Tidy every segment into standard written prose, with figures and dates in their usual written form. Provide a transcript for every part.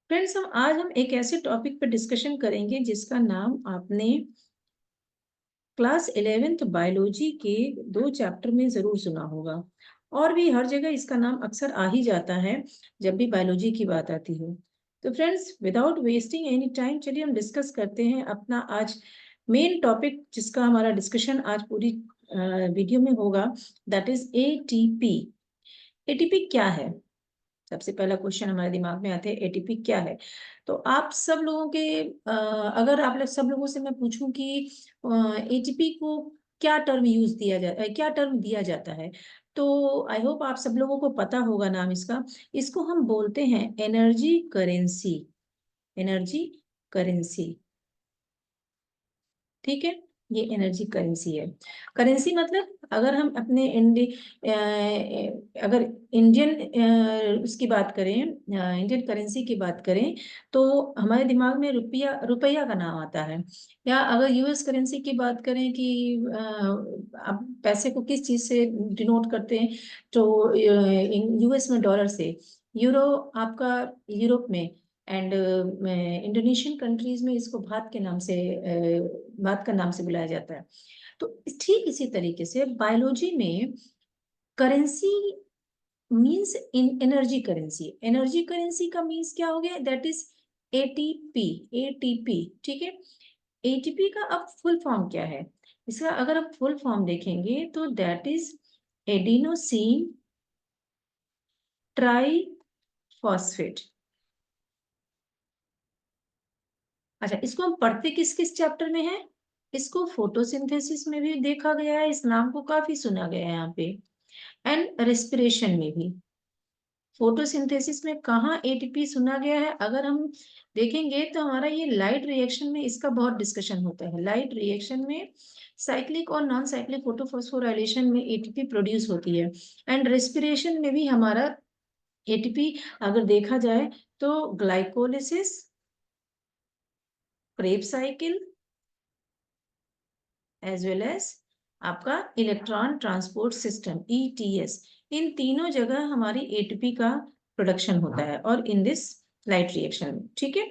Friends, हम एक ऐसे टॉपिक पर डिस्कशन करेंगे जिसका नाम आपने क्लास 11th बायोलॉजी के 2 चैप्टर में जरूर सुना होगा और भी हर जगह इसका नाम अक्सर आ ही जाता है जब भी बायोलॉजी की बात आती हो। तो friends, without wasting any time, चलिए हम डिस्कस करते हैं अपना आज मेन टॉपिक जिसका हमारा डिस्कशन आज पूरी वीडियो में होगा, दैट इज एटीपी। एटीपी क्या है? सबसे पहला क्वेश्चन हमारे दिमाग में आता है, एटीपी क्या है? तो आप सब लोगों के अगर आप लोग सब लोगों से मैं पूछूं कि एटीपी को क्या टर्म यूज दिया जाता है, क्या टर्म दिया जाता है, तो आई होप आप सब लोगों को पता होगा नाम इसका। इसको हम बोलते हैं एनर्जी करेंसी। एनर्जी करेंसी, ठीक है। ये एनर्जी करेंसी है। करेंसी मतलब अगर हम अपने अगर इंडियन उसकी बात करें, इंडियन करेंसी की बात करें, तो हमारे दिमाग में रुपया रुपया का नाम आता है। या अगर यूएस करेंसी की बात करें कि आप पैसे को किस चीज से डिनोट करते हैं, तो यूएस में डॉलर से, यूरो आपका यूरोप में, एंड इंडोनेशियन कंट्रीज में इसको भात के नाम से, भात का नाम से बुलाया जाता है। तो ठीक इसी तरीके से बायोलॉजी में करेंसी मींस इन एनर्जी करेंसी। एनर्जी करेंसी का मींस क्या हो गया? That is ATP. एटीपी, ठीक है। एटीपी का अब फुल फॉर्म क्या है? इसका अगर आप फुल फॉर्म देखेंगे तो that is adenosine try phosphate. अच्छा, इसको हम पढ़ते किस किस चैप्टर में है? इसको फोटोसिंथेसिस में भी देखा गया है, इस नाम को काफी सुना गया है यहाँ पे, एंड रेस्पिरेशन में भी। फोटोसिंथेसिस में कहाँ एटीपी सुना गया है अगर हम देखेंगे तो हमारा ये लाइट रिएक्शन में इसका बहुत डिस्कशन होता है। लाइट रिएक्शन में साइक्लिक और नॉन साइक्लिक फोटोफॉस्फोराइलेशन में एटीपी प्रोड्यूस होती है, एंड रेस्पिरेशन में भी हमारा एटीपी अगर देखा जाए तो glycolysis, Kreb cycle, as well as आपका इलेक्ट्रॉन ट्रांसपोर्ट सिस्टम ईटीएस, इन तीनों जगह हमारी एटीपी का प्रोडक्शन होता है और इन दिस लाइट रिएक्शन में, ठीक है।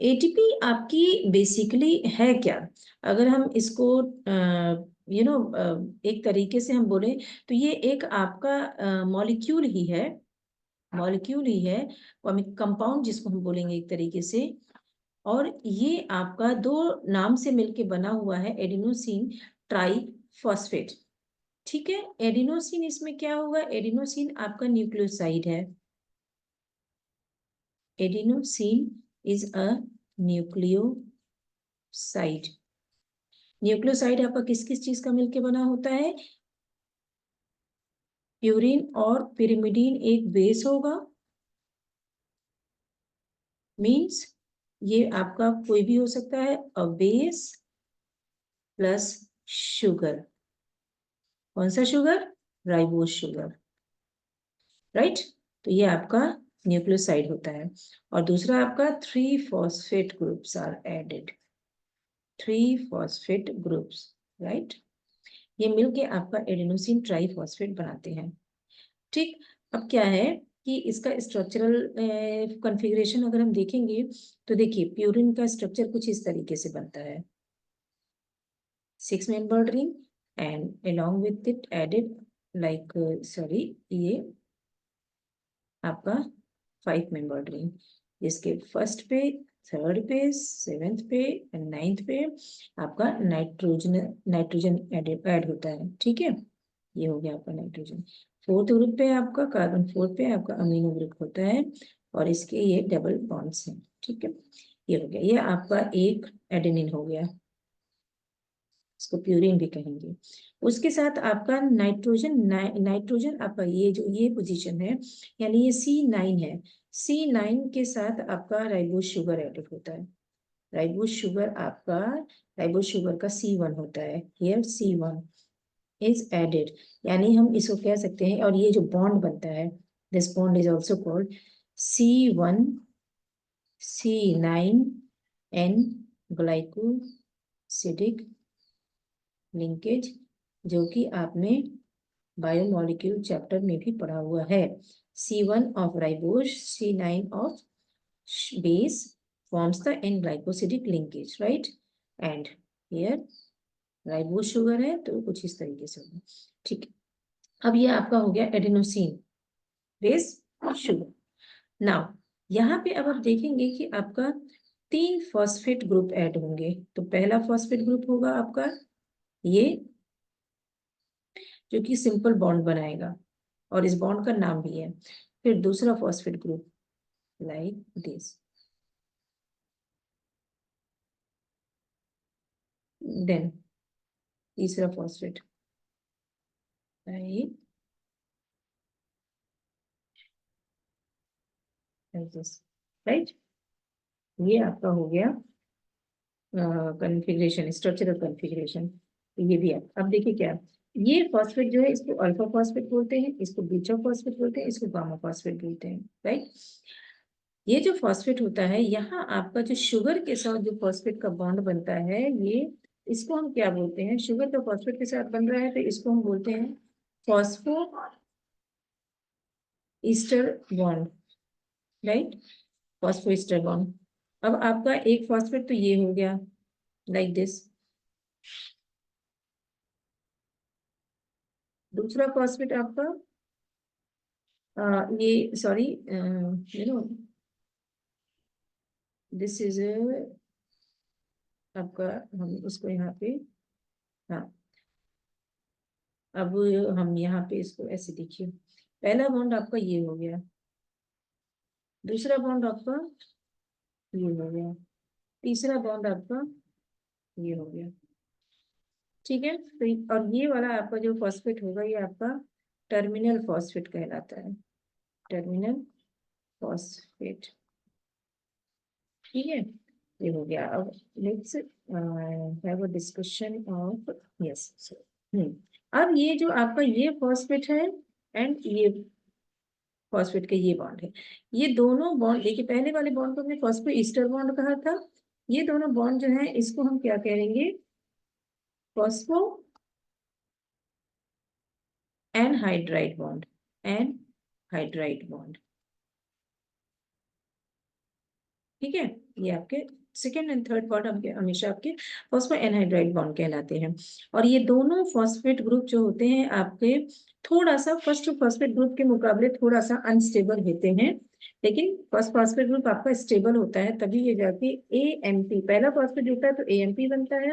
एटीपी आपकी बेसिकली है क्या? अगर हम इसको एक तरीके से हम बोले तो ये एक आपका मॉलिक्यूल ही है। मॉलिक्यूल ही है, कंपाउंड जिसको हम बोलेंगे एक तरीके से। और ये आपका दो नाम से मिलके बना हुआ है, एडिनोसिन ट्राई फॉस्फेट, ठीक है। एडिनोसिन इसमें क्या होगा? एडिनोसिन आपका न्यूक्लियोसाइड है। Adenosine is a nucleoside. Nucleoside आपका किस किस चीज का मिलके बना होता है? प्यूरिन और पिरिमिडीन एक बेस होगा, मींस ये आपका कोई भी हो सकता है, अ बेस प्लस शुगर। कौन सा शुगर? Ribose sugar, right. तो ये आपका न्यूक्लियोसाइड होता है। और दूसरा आपका 3 phosphate groups are added. 3 phosphate groups, right. ये मिलके आपका एडेनोसिन ट्राइफॉस्फेट बनाते हैं, ठीक। अब क्या है कि इसका स्ट्रक्चरल कॉन्फ़िगरेशन अगर हम देखेंगे तो देखिए, प्यूरिन का स्ट्रक्चर कुछ इस तरीके से बनता है, 6 membered ring, and along with it added like ये आपका 5 membered ring, जिसके फर्स्ट पे, थर्ड पे, सेवेंथ पे एंड नाइन्थ पे आपका नाइट्रोजन नाइट्रोजन ऐड होता है, ठीक है। ये हो गया आपका नाइट्रोजन। फोर्थ ग्रुप पे आपका कार्बन, फोर्थ पे आपका अमीनो ग्रुप होता है और इसके ये डबल बॉन्ड्स हैं, ठीक है। ये हो गया, ये आपका एक एडेनिन हो गया, इसको प्यूरिन भी कहेंगे। उसके साथ आपका नाइट्रोजन, नाइट्रोजन आपका ये जो ये पोजीशन है, यानी ये C9 है। C9 के साथ आपका राइबोज शुगर एडेड होता है। राइबोज शुगर आपका, राइबोज शुगर का C1 होता है, हियर C1 इज एडेड, यानी हम इसको कह सकते हैं। और ये जो बॉन्ड बनता है, this bond is also called C1 C9 N glycosidic linkage, जो कि आपने बायोमोलिक्यूल चैप्टर में भी पढ़ा हुआ है। C1 of ribose, C9 of base forms the n glycosidic linkage, right? And here ribose sugar है तो कुछ इस तरीके से होगा, ठीक है। अब ये आपका हो गया एडेनोसिन बेस शुगर। नाउ यहाँ पे अब आप देखेंगे कि आपका 3 फॉस्फेट ग्रुप ऐड होंगे। तो पहला फॉस्फेट ग्रुप होगा आपका ये, जो कि सिंपल बॉन्ड बनाएगा और इस बॉन्ड का नाम भी है। फिर दूसरा phosphate group like this, then तीसरा फॉस्फेट लाइक दिस, राइट। ये आपका हो गया कन्फिग्रेशन, स्ट्रक्चरल कन्फिग्रेशन। ये भी है। अब देखिए क्या, ये फॉस्फेट जो है इसको अल्फा फॉस्फेट बोलते हैं, इसको बीटा फॉस्फेट बोलते हैं, इसको गामा फॉस्फेट बोलते हैं, राइट। ये जो फॉस्फेट होता है, यहाँ आपका जो शुगर के साथ जो फॉस्फेट का बॉन्ड बनता है, ये इसको हम क्या बोलते हैं, शुगर का फॉस्फेट के साथ बन रहा है तो इसको हम बोलते हैं phospho ester bond, right, phospho ester bond. अब आपका एक फॉस्फेट तो ये हो गया लाइक दिस, दूसरा फॉस्फेट आपका ये sorry you know this is आपका, हम इसको यहाँ पे, हाँ, अब हम यहाँ पे इसको ऐसे देखिए, पहला बॉन्ड आपका ये हो गया, दूसरा बॉन्ड आपका ये हो गया, तीसरा बॉन्ड आपका ये हो गया, ठीक है। तो और ये वाला आपका जो फॉस्फेट होगा ये आपका टर्मिनल फॉस्फेट कहलाता है, टर्मिनल फॉस्फेट, ठीक है। ये हो गया। अब let's have a discussion of, yes, अब ये जो आपका ये फॉस्फेट है एंड ये फॉस्फेट के ये बॉन्ड है, ये दोनों बॉन्ड देखिए, पहले वाले बॉन्ड को हमने फॉस्फो ईस्टर बॉन्ड कहा था, ये दोनों बॉन्ड जो है इसको हम क्या कहेंगे, phospho anhydride bond, anhydride bond, ठीक है। ये आपके सेकेंड एंड थर्ड पार्ट आपके हमेशा आपके फॉस्फो एनहाइड्राइड बॉन्ड कहलाते हैं। और ये दोनों फॉस्फेट ग्रुप जो होते हैं आपके थोड़ा सा फर्स्ट फॉस्फेट ग्रुप के मुकाबले थोड़ा सा अनस्टेबल होते हैं, लेकिन फर्स्ट फॉस्फेट ग्रुप आपका स्टेबल होता है, तभी ये जाके एएमपी, पहला फॉस्फेट जुड़ता है तो एएमपी बनता है,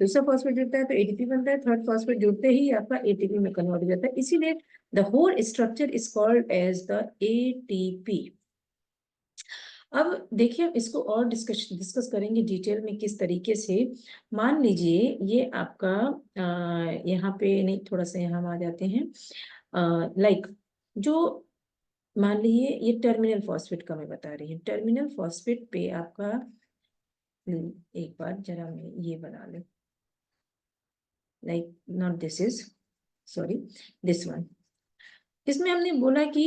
दूसरा फॉस्फेट जुड़ता है तो एटीपी बनता है, थर्ड फॉस्फेट जुड़ते ही आपका एटीपी में कन्वर्ट हो जाता है, इसीलिए the whole structure is called as the ATP. अब देखिए इसको और डिस्कस करेंगे डिटेल में किस तरीके से। मान लीजिए ये आपका यहाँ पे नहीं, थोड़ा सा यहाँ हम आ जाते हैं, लाइक जो मान लीजिए ये टर्मिनल फॉस्फेट का मैं बता रही हूँ, टर्मिनल फॉस्फेट पे आपका एक बार जरा मैं ये बना ले, like not this is, sorry, this one, इसमें हमने बोला कि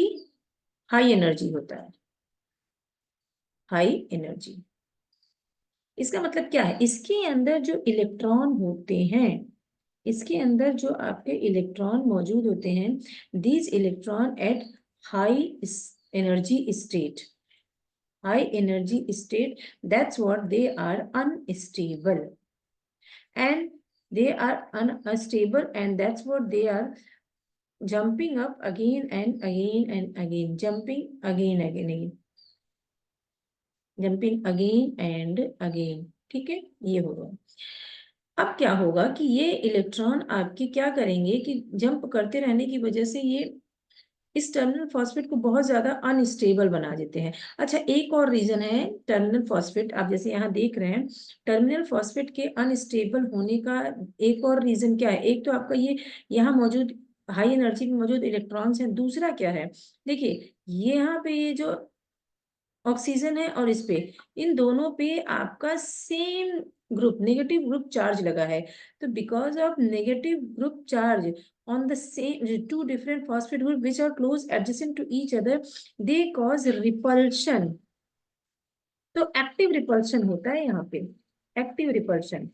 हाई एनर्जी होता है, हाई एनर्जी, इसका मतलब क्या है, इसके अंदर जो इलेक्ट्रॉन होते हैं, इसके अंदर जो आपके इलेक्ट्रॉन मौजूद होते हैं, these electron at high energy state, high energy state, that's what they are unstable, and they are unstable, and that's what they are jumping up again and again and again, jumping again again, jumping again and again, ठीक है। ये होगा, अब क्या होगा कि ये electron आपके क्या करेंगे कि जंप करते रहने की वजह से ये इस टर्मिनल फॉस्फेट को बहुत ज्यादा अनस्टेबल बना देते हैं। अच्छा, एक और रीजन है टर्मिनल फॉस्फेट, आप जैसे यहाँ देख रहे हैं टर्मिनल फॉस्फेट के अनस्टेबल होने का एक और रीजन क्या है, एक तो आपका ये यहाँ मौजूद हाई एनर्जी में मौजूद इलेक्ट्रॉन्स हैं, दूसरा क्या है, देखिए यहाँ पे ये जो ऑक्सीजन है और इस पे, इन दोनों पे आपका same group negative group charge लगा है, तो because of negative group charge on the same two different phosphate group which are close adjacent to each other, they cause repulsion, तो एक्टिव रिपल्शन होता है यहाँ पे, एक्टिव रिपल्शन,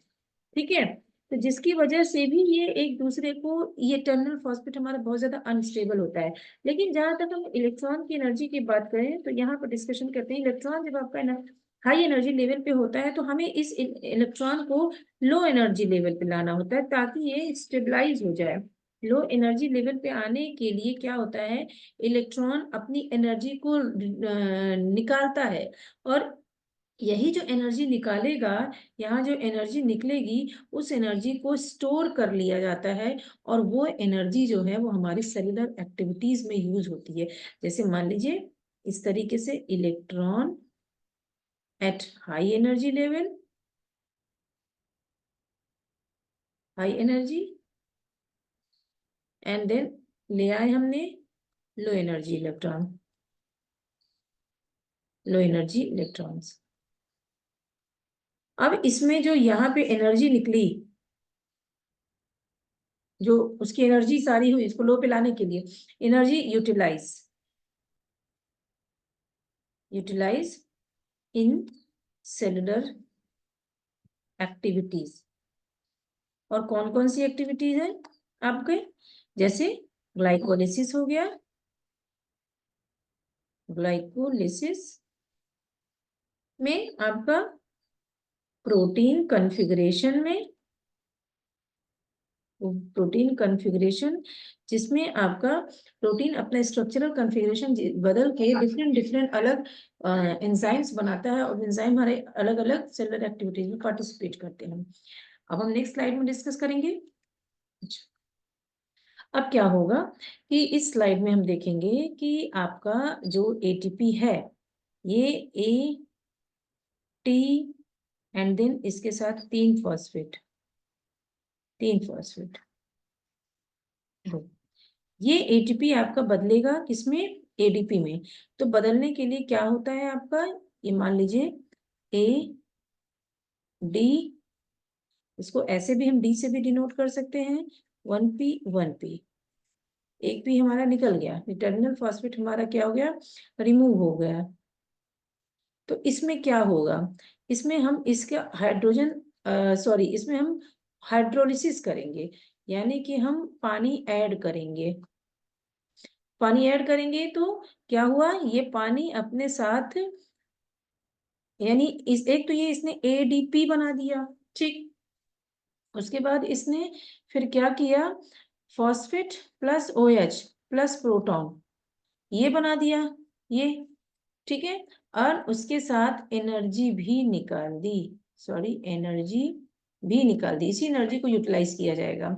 ठीक है। तो जिसकी वजह से भी ये एक दूसरे को, ये टर्मिनल फॉस्फेट हमारा बहुत ज्यादा अनस्टेबल होता है। लेकिन जहां तक हम इलेक्ट्रॉन की एनर्जी की बात करें तो यहाँ पर डिस्कशन करते हैं, इलेक्ट्रॉन जब आपका हाई एनर्जी लेवल पे होता है तो हमें इस इलेक्ट्रॉन को लो एनर्जी लेवल पे लाना होता है ताकि ये स्टेबलाइज हो जाए। लो एनर्जी लेवल पे आने के लिए क्या होता है, इलेक्ट्रॉन अपनी एनर्जी को निकालता है, और यही जो एनर्जी निकालेगा, यहाँ जो एनर्जी निकलेगी उस एनर्जी को स्टोर कर लिया जाता है, और वो एनर्जी जो है वो हमारी सेलुलर एक्टिविटीज में यूज होती है। जैसे मान लीजिए इस तरीके से electron at high energy level, high energy, and then ले आए हमने low energy electron, low energy electrons. अब इसमें जो यहाँ पे एनर्जी निकली, जो उसकी एनर्जी सारी हुई इसको लो पे लाने के लिए, energy utilize, utilize in cellular activities. और कौन कौन सी एक्टिविटीज है आपके, जैसे ग्लाइकोलिसिस हो गया, ग्लाइकोलिसिस में आपका प्रोटीन कॉन्फ़िगरेशन में, प्रोटीन कॉन्फ़िगरेशन जिसमें आपका प्रोटीन अपना स्ट्रक्चरल कॉन्फ़िगरेशन बदल के डिफरेंट डिफरेंट अलग एंजाइम्स बनाता है, और एंजाइम हमारे अलग अलग सेलुलर एक्टिविटीज में पार्टिसिपेट करते हैं। अब हम नेक्स्ट स्लाइड में डिस्कस करेंगे। अब क्या होगा कि इस स्लाइड में हम देखेंगे कि आपका जो एटीपी है, ये ए टी एंड देन इसके साथ तीन फॉस्फेट, ये एटीपी आपका बदलेगा किसमें, एडीपी में। तो बदलने के लिए क्या होता है आपका, ये मान लीजिए ए डी, इसको ऐसे भी हम डी से भी डिनोट कर सकते हैं, 1p 1p, एक पी हमारा निकल गया, टर्मिनल फॉस्फेट हमारा क्या हो गया, रिमूव हो गया। तो इसमें क्या होगा, इसमें हम इसका हाइड्रोजन सॉरी इसमें हम हाइड्रोलिसिस करेंगे, यानी कि हम पानी ऐड करेंगे। पानी ऐड करेंगे तो क्या हुआ, ये पानी अपने साथ, यानी इस एक तो ये इसने एडीपी बना दिया, ठीक। उसके बाद इसने फिर क्या किया, phosphate plus OH plus proton ये बना दिया, ये ठीक है। और उसके साथ एनर्जी भी निकाल दी, सॉरी एनर्जी भी निकाल दी, इसी एनर्जी को यूटिलाइज किया जाएगा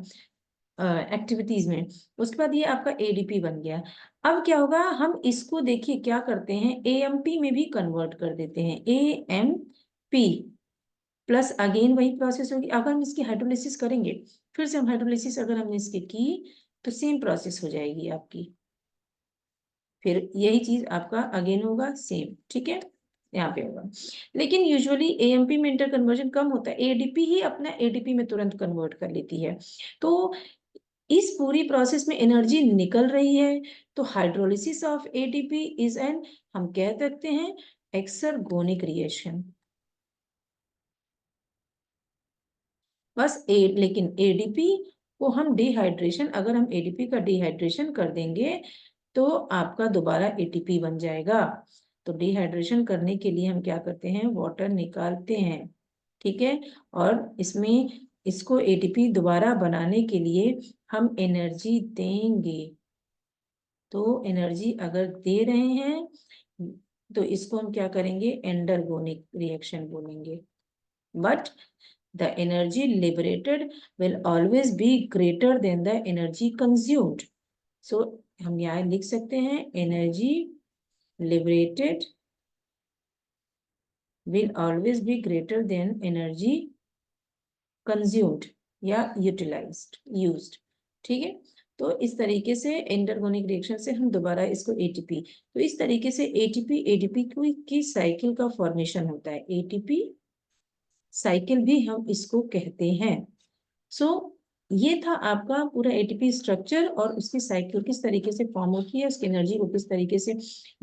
एक्टिविटीज में। उसके बाद ये आपका एडीपी बन गया। अब क्या होगा, हम इसको देखिए क्या करते हैं, एएमपी में भी कन्वर्ट कर देते हैं, एएमपी प्लस अगेन वही प्रोसेस होगी। अगर हम इसकी हाइड्रोलिसिस करेंगे, फिर से हम हाइड्रोलिसिस अगर हमने इसकी की तो सेम प्रोसेस हो जाएगी आपकी, फिर यही चीज आपका अगेन होगा सेम, ठीक है, यहाँ पे होगा। लेकिन यूजुअली एएमपी में इंटर कन्वर्जन कम होता है, एडीपी ही अपना एडीपी में तुरंत कन्वर्ट कर लेती है। तो इस पूरी प्रोसेस में एनर्जी निकल रही है, तो hydrolysis of ADP is an, हम कह सकते हैं, एक्सर्गोनिक रिएक्शन। बस लेकिन एडीपी को हम डिहाइड्रेशन, अगर हम एडीपी का डिहाइड्रेशन कर देंगे तो आपका दोबारा एटीपी बन जाएगा। तो डिहाइड्रेशन करने के लिए हम क्या करते हैं, वाटर निकालते हैं, ठीक है, और इसमें इसको एटीपी दोबारा बनाने के लिए हम एनर्जी देंगे। तो एनर्जी अगर दे रहे हैं तो इसको हम क्या करेंगे, एंडरगोनिक रिएक्शन बोलेंगे। But the energy liberated will always be greater than the energy consumed. So हम यहाँ लिख सकते हैं, energy liberated will always be greater than energy consumed या utilized, used, ठीक है। तो इस तरीके से एंडरगोनिक रिएक्शन से हम दोबारा इसको एटीपी, तो इस तरीके से एटीपी एडीपी की साइकिल का फॉर्मेशन होता है, एटीपी साइकिल भी हम इसको कहते हैं। सो ये था आपका पूरा एटीपी स्ट्रक्चर और उसकी साइकिल किस तरीके से फॉर्म होती है, उसकी एनर्जी को किस तरीके से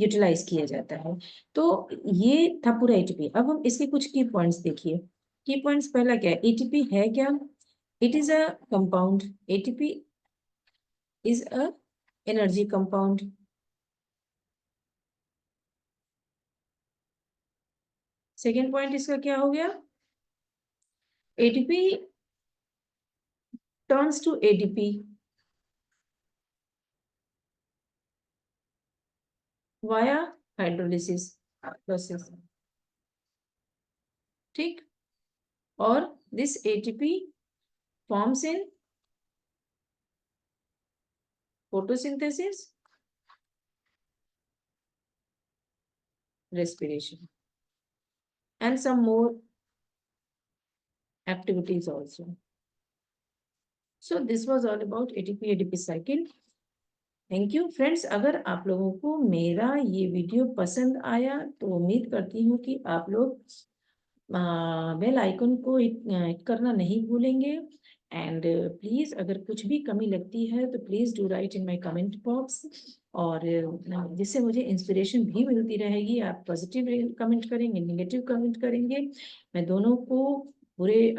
यूटिलाइज किया जाता है। तो ये था पूरा एटीपी। अब हम इसके कुछ की पॉइंट्स देखिए। की पॉइंट्स पहला क्या है, एटीपी है क्या, It is a compound. ATP is a energy compound. Second point इसका क्या हो गया? ATP turns to ADP via hydrolysis process. ठीक, और this ATP forms in photosynthesis, respiration, and some more activities also. So this was all about ATP ADP cycle. Thank you friends. अगर आप लोगों को मेरा ये वीडियो पसंद आया तो उम्मीद करती हूँ कि आप लोग बेल आइकन को हिट करना नहीं भूलेंगे। एंड प्लीज अगर कुछ भी कमी लगती है तो please do right in my comment box, और जिससे मुझे इंस्पिरेशन भी मिलती रहेगी। आप पॉजिटिव कमेंट करेंगे, नेगेटिव कमेंट करेंगे, मैं दोनों को पूरे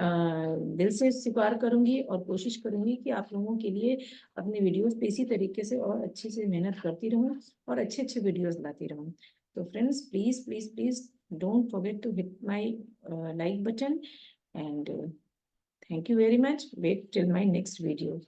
दिल से स्वीकार करूंगी और कोशिश करूंगी कि आप लोगों के लिए अपने वीडियोस पे इसी तरीके से और अच्छे से मेहनत करती रहूं और अच्छे अच्छे वीडियोस लाती रहूं। तो friends please please please don't forget to hit my like button, and thank you very much. Wait till my next video.